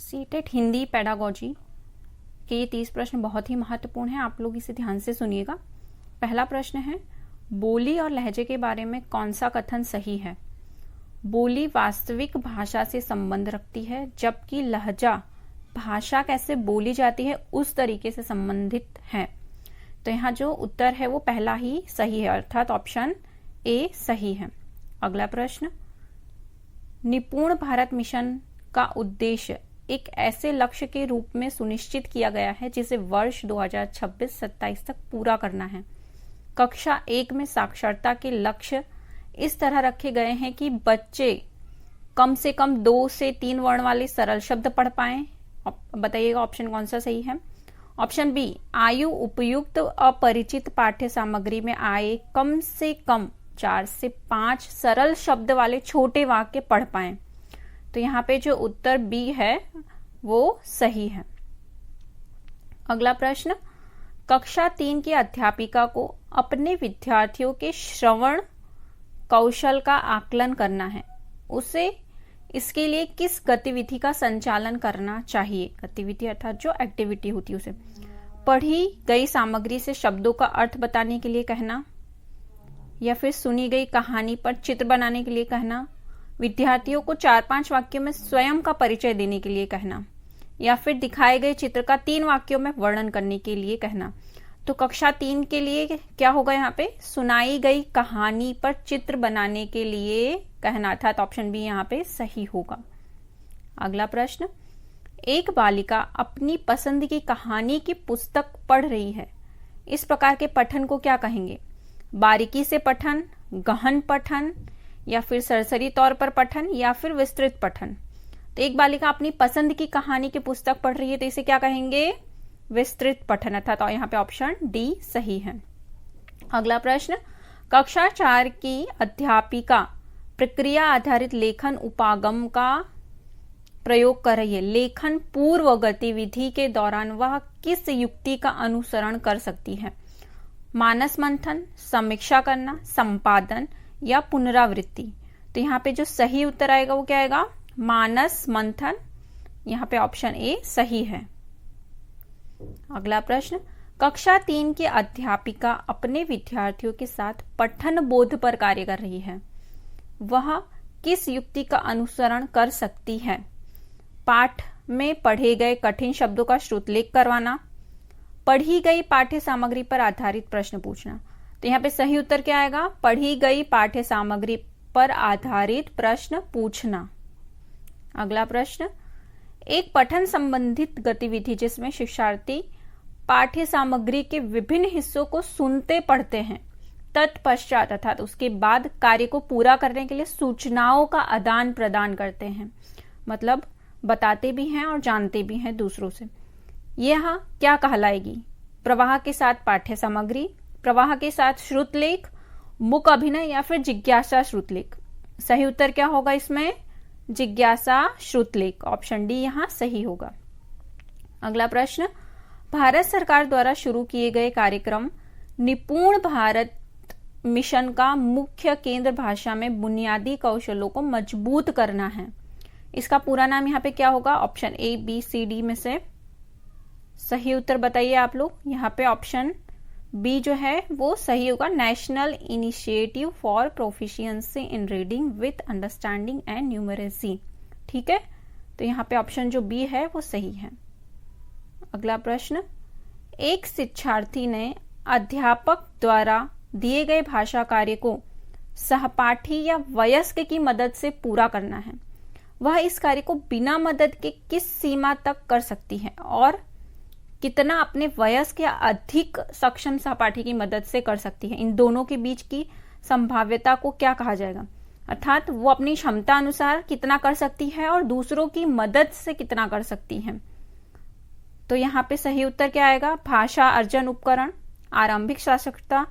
CTET Hindi pedagogy के ये 30 प्रश्न बहुत ही महत्वपूर्ण हैं, आप लोग इसे ध्यान से सुनिएगा। पहला प्रश्न है, बोली और लहजे के बारे में कौन सा कथन सही है? बोली वास्तविक भाषा से संबंध रखती है, जबकि लहजा भाषा कैसे बोली जाती है उस तरीके से संबंधित है। तो यहाँ जो उत्तर है वो पहला ही सही है, अर्थात ऑप्शन ए सही है। अगला प्रश्न, निपुण भारत मिशन का उद्देश्य एक ऐसे लक्ष्य के रूप में सुनिश्चित किया गया है जिसे वर्ष 2026-27 तक पूरा करना है। कक्षा 1 में साक्षरता के लक्ष्य इस तरह रखे गए हैं कि बच्चे कम से कम 2 से 3 वर्ण वाले सरल शब्द पढ़ पाएं। बताइएगा ऑप्शन कौन सा सही है। ऑप्शन बी, आयु उपयुक्त अपरिचित पाठ्य सामग्री में आए कम से कम 4 से 5 सरल शब्द वाले छोटे वाक्य पढ़ पाएं। तो यहाँ पे जो उत्तर बी है वो सही है। अगला प्रश्न, कक्षा 3 की अध्यापिका को अपने विद्यार्थियों के श्रवण कौशल का आकलन करना है, उसे इसके लिए किस गतिविधि का संचालन करना चाहिए? गतिविधि अर्थात जो एक्टिविटी होती है उसे। पढ़ी गई सामग्री से शब्दों का अर्थ बताने के लिए कहना, या फिर सुनी गई कहानी पर चित्र बनाने के लिए कहना, विद्यार्थियों को 4-5 वाक्यों में स्वयं का परिचय देने के लिए कहना, या फिर दिखाए गए चित्र का 3 वाक्यों में वर्णन करने के लिए कहना। तो कक्षा 3 के लिए क्या होगा यहाँ पे? सुनाई गई कहानी पर चित्र बनाने के लिए कहना, अर्थात ऑप्शन बी यहाँ पे सही होगा। अगला प्रश्न, एक बालिका अपनी पसंद की कहानी की पुस्तक पढ़ रही है, इस प्रकार के पठन को क्या कहेंगे? बारीकी से पठन, गहन पठन, या फिर सरसरी तौर पर पठन, या फिर विस्तृत पठन। तो एक बालिका अपनी पसंद की कहानी की पुस्तक पढ़ रही है तो इसे क्या कहेंगे? विस्तृत पठन, अर्थात तो यहाँ पे ऑप्शन डी सही है। अगला प्रश्न, कक्षा 4 की अध्यापिका प्रक्रिया आधारित लेखन उपागम का प्रयोग कर रही है। लेखन पूर्व गतिविधि के दौरान वह किस युक्ति का अनुसरण कर सकती है? मानस मंथन, समीक्षा करना, संपादन या पुनरावृत्ति। तो यहाँ पे जो सही उत्तर आएगा वो क्या आएगा? मानस मंथन। यहाँ पे ऑप्शन ए सही है। अगला प्रश्न, कक्षा 3 की अध्यापिका अपने विद्यार्थियों के साथ पठन बोध पर कार्य कर रही है, वह किस युक्ति का अनुसरण कर सकती है? पाठ में पढ़े गए कठिन शब्दों का श्रुतलेख करवाना, पढ़ी गई पाठ्य सामग्री पर आधारित प्रश्न पूछना। तो यहाँ पे सही उत्तर क्या आएगा? पढ़ी गई पाठ्य सामग्री पर आधारित प्रश्न पूछना। अगला प्रश्न, एक पठन संबंधित गतिविधि जिसमें शिक्षार्थी पाठ्य सामग्री के विभिन्न हिस्सों को सुनते पढ़ते हैं, तत्पश्चात अर्थात उसके बाद कार्य को पूरा करने के लिए सूचनाओं का आदान प्रदान करते हैं, मतलब बताते भी हैं और जानते भी हैं दूसरों से। यह क्या कहलाएगी? प्रवाह के साथ पाठ्य सामग्री, प्रवाह के साथ श्रुतलेख, मुक अभिनय, या फिर जिज्ञासा श्रुतलेख। सही उत्तर क्या होगा इसमें? जिज्ञासा श्रुतलेख, ऑप्शन डी यहाँ सही होगा। अगला प्रश्न, भारत सरकार द्वारा शुरू किए गए कार्यक्रम निपुण भारत मिशन का मुख्य केंद्र भाषा में बुनियादी कौशलों को मजबूत करना है, इसका पूरा नाम यहाँ पे क्या होगा? Option A, B, C, D में से सही उत्तर बताइए आप लोग। यहाँ पे ऑप्शन बी जो है वो सही होगा, national initiative for proficiency in reading with understanding and numeracy. ठीक है, तो यहाँ पे ऑप्शन जो बी है वो सही है। अगला प्रश्न, एक शिक्षार्थी ने अध्यापक द्वारा दिए गए भाषा कार्य को सहपाठी या वयस्क की मदद से पूरा करना है, वह इस कार्य को बिना मदद के किस सीमा तक कर सकती है और कितना अपने वयस्क या अधिक सक्षम सहपाठी की मदद से कर सकती है? इन दोनों के बीच की संभाव्यता को क्या कहा जाएगा? अर्थात वो अपनी क्षमता अनुसार कितना कर सकती है और दूसरों की मदद से कितना कर सकती है। तो यहाँ पे सही उत्तर क्या आएगा? भाषा अर्जन उपकरण, आरंभिक साक्षरता,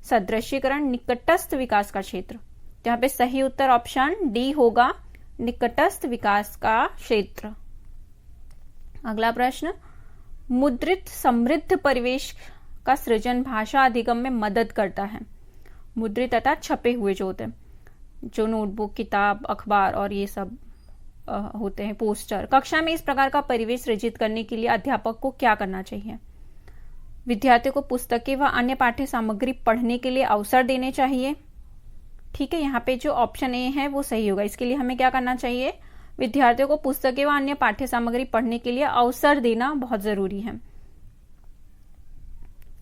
सदृशीकरण, निकटस्थ विकास का क्षेत्र। तो यहाँ पे सही उत्तर ऑप्शन डी होगा, निकटस्थ विकास का क्षेत्र। अगला प्रश्न, मुद्रित समृद्ध परिवेश का सृजन भाषा अधिगम में मदद करता है। मुद्रित अर्थात छपे हुए जो होते हैं, जो नोटबुक, किताब, अखबार और ये सब होते हैं पोस्टर। कक्षा में इस प्रकार का परिवेश सृजित करने के लिए अध्यापक को क्या करना चाहिए? विद्यार्थियों को पुस्तकें व अन्य पाठ्य सामग्री पढ़ने के लिए अवसर देने चाहिए। ठीक है, यहाँ पे जो ऑप्शन ए है वो सही होगा। इसके लिए हमें क्या करना चाहिए? विद्यार्थियों को पुस्तकें व अन्य पाठ्य सामग्री पढ़ने के लिए अवसर देना बहुत जरूरी है।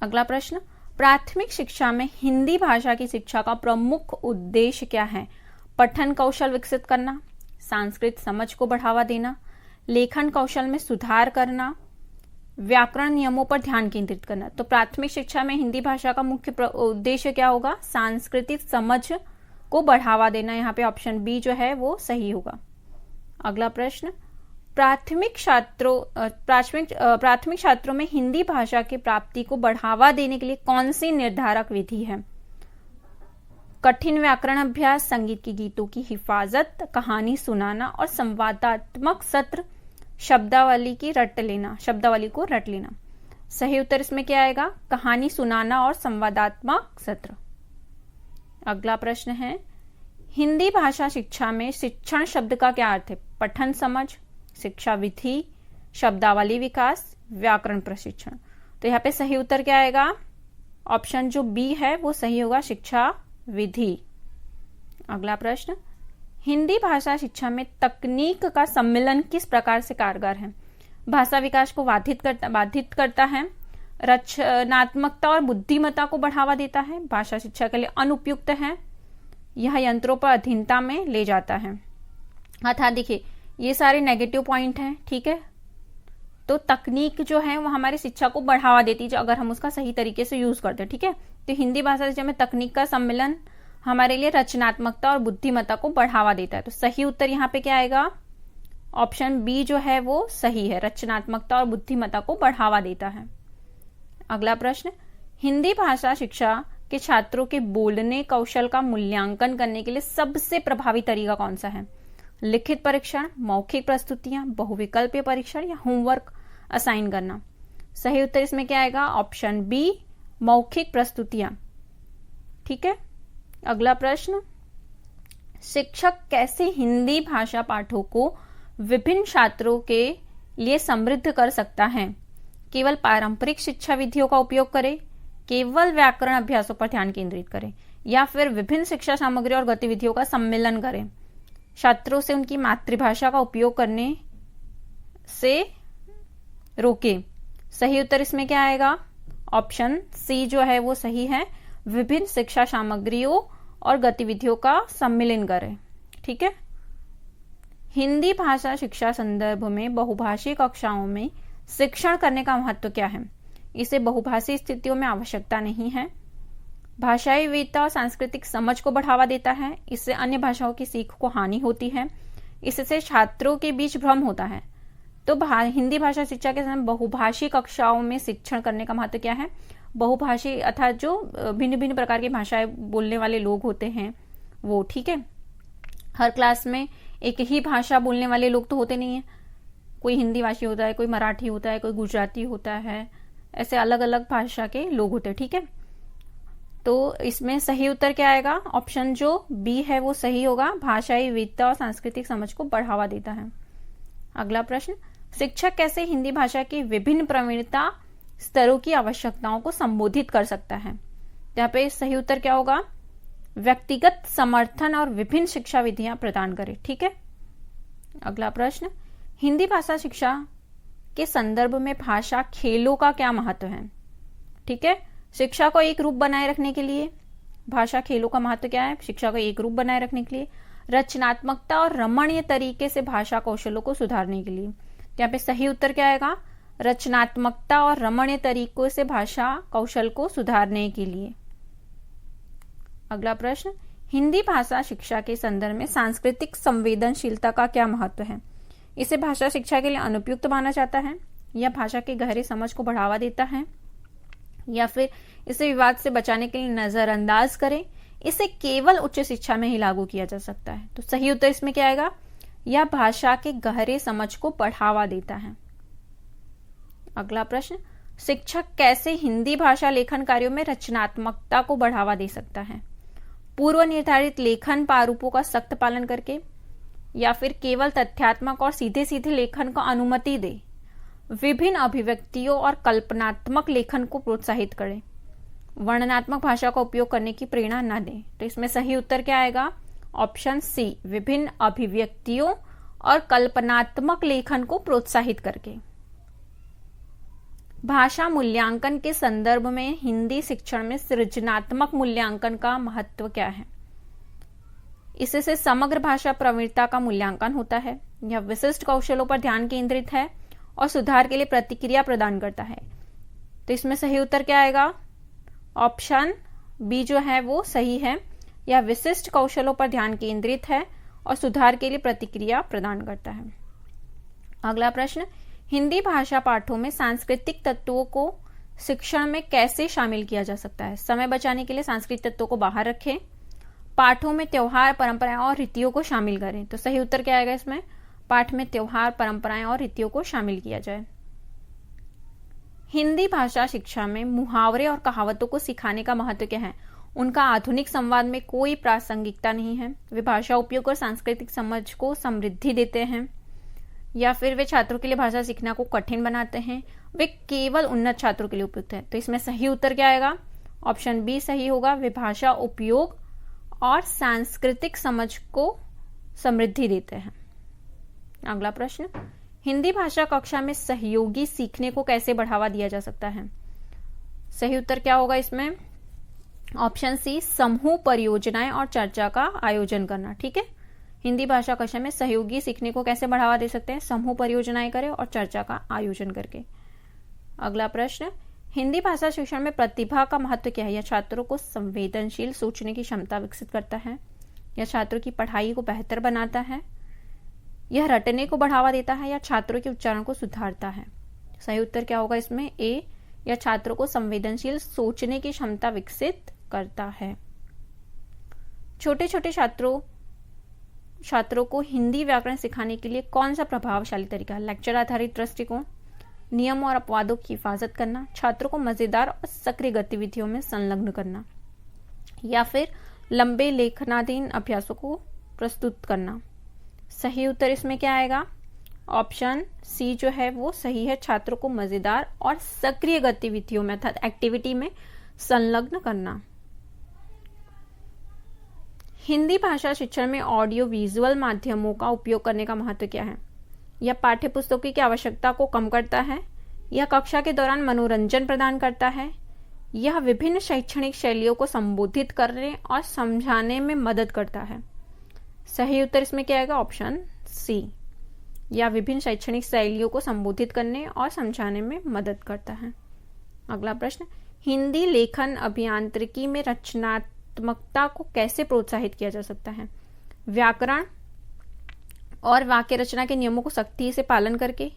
अगला प्रश्न, प्राथमिक शिक्षा में हिंदी भाषा की शिक्षा का प्रमुख उद्देश्य क्या है? पठन कौशल विकसित करना, सांस्कृतिक समझ को बढ़ावा देना, लेखन कौशल में सुधार करना, व्याकरण नियमों पर ध्यान केंद्रित करना। तो प्राथमिक शिक्षा में हिंदी भाषा का मुख्य उद्देश्य क्या होगा? सांस्कृतिक समझ को बढ़ावा देना। यहाँ पे ऑप्शन बी जो है वो सही होगा। अगला प्रश्न, प्राथमिक छात्रों में हिंदी भाषा की प्राप्ति को बढ़ावा देने के लिए कौन सी निर्धारक विधि है? कठिन व्याकरण अभ्यास, संगीत के गीतों की हिफाजत, कहानी सुनाना और संवादात्मक सत्र, शब्दावली को रट लेना। सही उत्तर इसमें क्या आएगा? कहानी सुनाना और संवादात्मक सत्र। अगला प्रश्न है, हिंदी भाषा शिक्षा में शिक्षण शब्द का क्या अर्थ है? पठन समझ, शिक्षा विधि, शब्दावली विकास, व्याकरण प्रशिक्षण। तो यहाँ पे सही उत्तर क्या आएगा? ऑप्शन जो बी है वो सही होगा, शिक्षा विधि। अगला प्रश्न, हिंदी भाषा शिक्षा में तकनीक का सम्मिलन किस प्रकार से कारगर है? भाषा विकास को बाधित करता है, रचनात्मकता और बुद्धिमत्ता को बढ़ावा देता है, भाषा शिक्षा के लिए अनुपयुक्त है, यह यंत्रों पर अधीनता में ले जाता है। अर्थात देखिए ये सारे नेगेटिव पॉइंट हैं। ठीक है, तो तकनीक जो है वो हमारी शिक्षा को बढ़ावा देती है अगर हम उसका सही तरीके से यूज करते हैं। ठीक है, तो हिंदी भाषा शिक्षा में तकनीक का सम्मिलन हमारे लिए रचनात्मकता और बुद्धिमत्ता को बढ़ावा देता है। तो सही उत्तर यहाँ पे क्या आएगा? ऑप्शन बी जो है वो सही है, रचनात्मकता और बुद्धिमत्ता को बढ़ावा देता है। अगला प्रश्न, हिंदी भाषा शिक्षा के छात्रों के बोलने कौशल का मूल्यांकन करने के लिए सबसे प्रभावी तरीका कौन सा है? लिखित परीक्षण, मौखिक प्रस्तुतियां, बहुविकल्पीय परीक्षण या होमवर्क असाइन करना। सही उत्तर इसमें क्या आएगा? ऑप्शन बी, मौखिक प्रस्तुतियां। ठीक है, अगला प्रश्न, शिक्षक कैसे हिंदी भाषा पाठों को विभिन्न छात्रों के लिए समृद्ध कर सकता है? केवल पारंपरिक शिक्षा विधियों का उपयोग करे, केवल व्याकरण अभ्यासों पर ध्यान केंद्रित करें, या फिर विभिन्न शिक्षा सामग्री और गतिविधियों का सम्मिलन करें, छात्रों से उनकी मातृभाषा का उपयोग करने से रोके। सही उत्तर इसमें क्या आएगा? ऑप्शन सी जो है वो सही है, विभिन्न शिक्षा सामग्रियों और गतिविधियों का सम्मिलन करें। ठीक है, हिंदी भाषा शिक्षा संदर्भ में बहुभाषी कक्षाओं में शिक्षण करने का महत्व क्या है? इसे बहुभाषी स्थितियों में आवश्यकता नहीं है, भाषाई विविधता और सांस्कृतिक समझ को बढ़ावा देता है, इससे अन्य भाषाओं की सीख को हानि होती है, इससे छात्रों के बीच भ्रम होता है। तो हिंदी भाषा शिक्षा के समय बहुभाषी कक्षाओं में शिक्षण करने का महत्व क्या है? बहुभाषी अर्थात जो भिन्न भिन्न प्रकार की भाषाएं बोलने वाले लोग होते हैं वो। ठीक है, हर क्लास में एक ही भाषा बोलने वाले लोग तो होते नहीं है, कोई हिंदी भाषी होता है, कोई मराठी होता है, कोई गुजराती होता है, ऐसे अलग अलग भाषा के लोग होते हैं। ठीक है, तो इसमें सही उत्तर क्या आएगा? ऑप्शन जो बी है वो सही होगा, भाषाई विविधता और सांस्कृतिक समझ को बढ़ावा देता है। अगला प्रश्न, शिक्षक कैसे हिंदी भाषा की विभिन्न प्रवीणता स्तरों की आवश्यकताओं को संबोधित कर सकता है? यहाँ पे सही उत्तर क्या होगा? व्यक्तिगत समर्थन और विभिन्न शिक्षा विधियां प्रदान करें। ठीक है, अगला प्रश्न, हिंदी भाषा शिक्षा के संदर्भ में भाषा खेलों का क्या महत्व है? ठीक है, शिक्षा को एक रूप बनाए रखने के लिए भाषा खेलों का महत्व क्या है? शिक्षा को एक रूप बनाए रखने के लिए, रचनात्मकता और रमणीय तरीके से भाषा कौशलों को सुधारने के लिए। यहाँ पे सही उत्तर क्या आएगा? रचनात्मकता और रमणीय तरीकों से भाषा कौशल को सुधारने के लिए। अगला प्रश्न, हिंदी भाषा शिक्षा के संदर्भ में सांस्कृतिक संवेदनशीलता का क्या महत्व है? इसे भाषा शिक्षा के लिए अनुपयुक्त माना जाता है, या भाषा के गहरे समझ को बढ़ावा देता है, या फिर इसे विवाद से बचाने के लिए नजरअंदाज करें, इसे केवल उच्च शिक्षा में ही लागू किया जा सकता है? तो सही उत्तर इसमें क्या आएगा? यह भाषा के गहरे समझ को बढ़ावा देता है। अगला प्रश्न, शिक्षक कैसे हिंदी भाषा लेखन कार्यों में रचनात्मकता को बढ़ावा दे सकता है? पूर्व निर्धारित लेखन प्रारूपों का सख्त पालन करके, या फिर केवल तथ्यात्मक और सीधे सीधे लेखन को अनुमति दे, विभिन्न अभिव्यक्तियों और कल्पनात्मक लेखन को प्रोत्साहित करे, वर्णनात्मक भाषा का उपयोग करने की प्रेरणा न दे। तो इसमें सही उत्तर क्या आएगा? ऑप्शन सी, विभिन्न अभिव्यक्तियों और कल्पनात्मक लेखन को प्रोत्साहित करके। भाषा मूल्यांकन के संदर्भ में हिंदी शिक्षण में सृजनात्मक मूल्यांकन का महत्व क्या है? इससे समग्र भाषा प्रवीणता का मूल्यांकन होता है, यह विशिष्ट कौशलों पर ध्यान केंद्रित है और सुधार के लिए प्रतिक्रिया प्रदान करता है। तो इसमें सही उत्तर क्या आएगा? ऑप्शन बी जो है वो सही है, यह विशिष्ट कौशलों पर ध्यान केंद्रित है और सुधार के लिए प्रतिक्रिया प्रदान करता है। अगला प्रश्न, हिंदी भाषा पाठों में सांस्कृतिक तत्वों को शिक्षण में कैसे शामिल किया जा सकता है? समय बचाने के लिए सांस्कृतिक तत्वों को बाहर रखें, पाठों में त्योहार, परंपराएं और रीतियों को शामिल करें। तो सही उत्तर क्या आएगा इसमें? पाठ में त्योहार, परंपराएं और रीतियों को शामिल किया जाए। हिंदी भाषा शिक्षा में मुहावरे और कहावतों को सिखाने का महत्व क्या है? उनका आधुनिक संवाद में कोई प्रासंगिकता नहीं है, वे भाषा उपयोग और सांस्कृतिक समझ को समृद्धि देते हैं, या फिर वे छात्रों के लिए भाषा सीखना को कठिन बनाते हैं, वे केवल उन्नत छात्रों के लिए उपयुक्त है। तो इसमें सही उत्तर क्या आएगा? ऑप्शन बी सही होगा, वे भाषा उपयोग और सांस्कृतिक समझ को समृद्धि देते हैं। अगला प्रश्न, हिंदी भाषा कक्षा में सहयोगी सीखने को कैसे बढ़ावा दिया जा सकता है? सही उत्तर क्या होगा इसमें? ऑप्शन सी, समूह परियोजनाएं और चर्चा का आयोजन करना। ठीक है, हिंदी भाषा कक्षा में सहयोगी सीखने को कैसे बढ़ावा दे सकते हैं? समूह परियोजनाएं करें और चर्चा का आयोजन करके। अगला प्रश्न, हिंदी भाषा शिक्षण में प्रतिभा का महत्व क्या है? यह छात्रों को संवेदनशील सोचने की क्षमता विकसित करता है, यह छात्रों की पढ़ाई को बेहतर बनाता है, यह रटने को बढ़ावा देता है, या छात्रों के उच्चारण को सुधारता है। सही उत्तर क्या होगा इसमें? ए, यह छात्रों को संवेदनशील सोचने की क्षमता विकसित करता है। छोटे छोटे छात्रों को हिंदी व्याकरण सिखाने के लिए कौन सा प्रभावशाली तरीका है? लेक्चर आधारित दृष्टिकोण, नियम और अपवादों की हिफाजत करना, छात्रों को मजेदार और सक्रिय गतिविधियों में संलग्न करना, या फिर लंबे लेखनाधीन अभ्यासों को प्रस्तुत करना। सही उत्तर इसमें क्या आएगा? ऑप्शन सी जो है वो सही है, छात्रों को मजेदार और सक्रिय गतिविधियों में अर्थात एक्टिविटी में संलग्न करना। हिंदी भाषा शिक्षण में ऑडियो विजुअल माध्यमों का उपयोग करने का महत्व क्या है? यह पाठ्यपुस्तकों की आवश्यकता को कम करता है, यह कक्षा के दौरान मनोरंजन प्रदान करता है, यह विभिन्न शैक्षणिक शैलियों को संबोधित करने और समझाने में मदद करता है। सही उत्तर इसमें क्या आएगा? ऑप्शन सी, या विभिन्न शैक्षणिक शैलियों को संबोधित करने और समझाने में मदद करता है। अगला प्रश्न, हिंदी लेखन अभियांत्रिकी में रचनात्मकता को कैसे प्रोत्साहित किया जा सकता है? व्याकरण और वाक्य रचना के नियमों को सख्ती से पालन करके,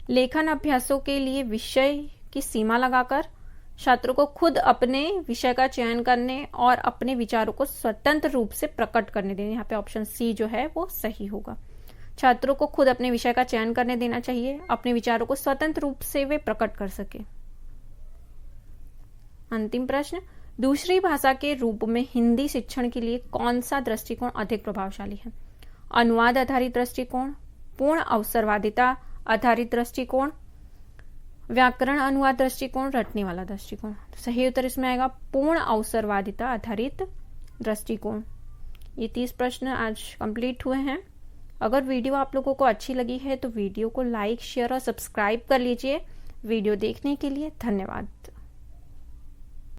लेखन अभ्यासों के लिए विषय की सीमा लगाकर, छात्रों को खुद अपने विषय का चयन करने और अपने विचारों को स्वतंत्र रूप से प्रकट करने देने। यहाँ पे ऑप्शन सी जो है वो सही होगा, छात्रों को खुद अपने विषय का चयन करने देना चाहिए, अपने विचारों को स्वतंत्र रूप से वे प्रकट कर सके। अंतिम प्रश्न, दूसरी भाषा के रूप में हिंदी शिक्षण के लिए कौन सा दृष्टिकोण अधिक प्रभावशाली है? अनुवाद आधारित दृष्टिकोण, पूर्ण अवसरवादिता आधारित दृष्टिकोण, व्याकरण अनुवाद दृष्टिकोण, रटने वाला दृष्टिकोण। सही उत्तर इसमें आएगा पूर्ण अवसरवादिता आधारित दृष्टिकोण। ये 30 प्रश्न आज कंप्लीट हुए हैं। अगर वीडियो आप लोगों को अच्छी लगी है तो वीडियो को लाइक, शेयर और सब्सक्राइब कर लीजिए। वीडियो देखने के लिए धन्यवाद।